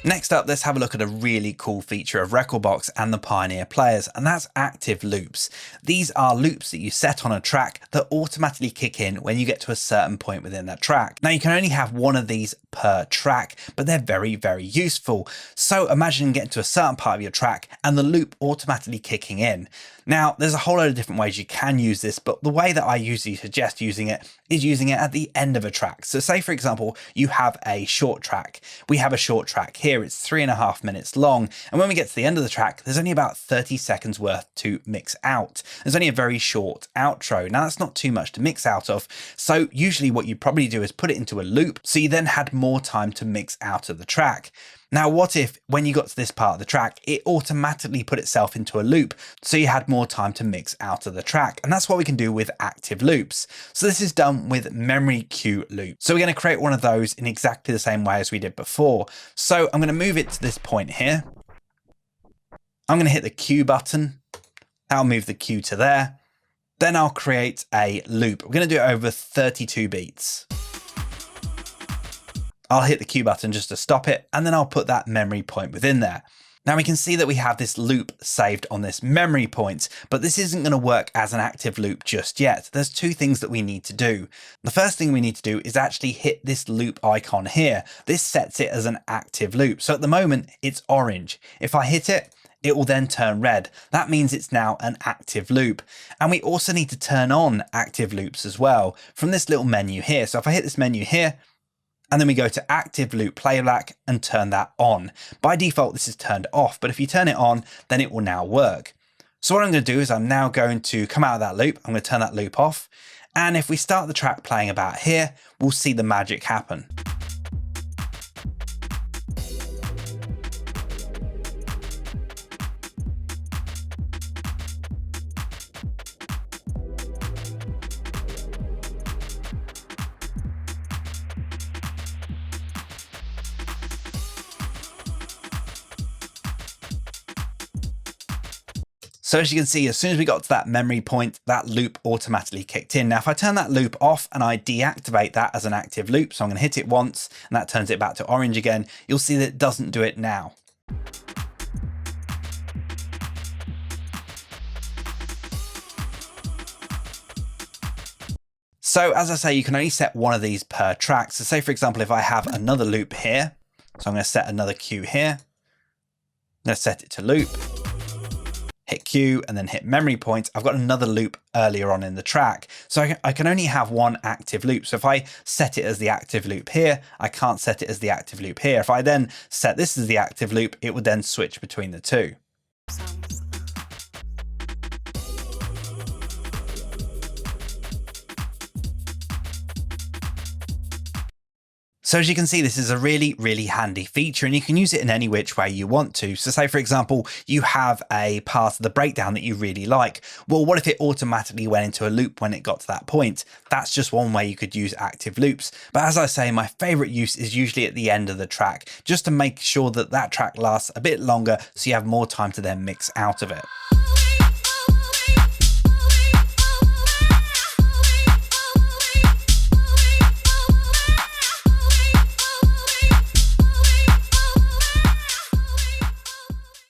Next up, let's have a loop at a really cool feature of Rekordbox and the Pioneer players, and that's active loops. These are loops that you set on a track that automatically kick in when you get to a certain point within that track. Now you can only have one of these per track, but they're very, very useful. So imagine getting to a certain part of your track and the loop automatically kicking in. Now there's a whole load of different ways you can use this, but the way that I usually suggest using it is using it at the end of a track. So say for example, you have a short track. We have a short track here. It's 3.5 minutes long. And when we get to the end of the track, there's only about 30 seconds worth to mix out. There's only a very short outro. Now that's not too much to mix out of. So usually what you probably do is put it into a loop. So you then had more time to mix out of the track. Now, what if when you got to this part of the track, it automatically put itself into a loop, so you had more time to mix out of the track? And that's what we can do with active loops. So this is done with memory cue loops. So we're going to create one of those in exactly the same way as we did before. So I'm going to move it to this point here. I'm going to hit the cue button. I'll move the cue to there. Then I'll create a loop. We're going to do it over 32 beats. I'll hit the cue button just to stop it, and then I'll put that memory point within there. Now we can see that we have this loop saved on this memory point, but this isn't going to work as an active loop just yet. There's two things that we need to do. The first thing we need to do is actually hit this loop icon here. This sets it as an active loop. So at the moment it's orange. If I hit it, it will then turn red. That means it's now an active loop. And we also need to turn on active loops as well from this little menu here. So if I hit this menu here, and then we go to active loop playback and turn that on. By default, this is turned off, but if you turn it on, then it will now work. So what I'm going to do is I'm now going to come out of that loop. I'm going to turn that loop off. And if we start the track playing about here, we'll see the magic happen. So as you can see, as soon as we got to that memory point, that loop automatically kicked in. Now, if I turn that loop off and I deactivate that as an active loop, so I'm going to hit it once and that turns it back to orange again, you'll see that it doesn't do it now. So as I say, you can only set one of these per track. So say, for example, if I have another loop here, so I'm going to set another cue here. I'm going to set it to loop. Hit cue and then hit memory point. I've got another loop earlier on in the track. So I can only have one active loop. So if I set it as the active loop here, I can't set it as the active loop here. If I then set this as the active loop, it would then switch between the two. So as you can see, this is a really, really handy feature and you can use it in any which way you want to. So say, for example, you have a part of the breakdown that you really like. Well, what if it automatically went into a loop when it got to that point? That's just one way you could use active loops. But as I say, my favorite use is usually at the end of the track, just to make sure that that track lasts a bit longer so you have more time to then mix out of it.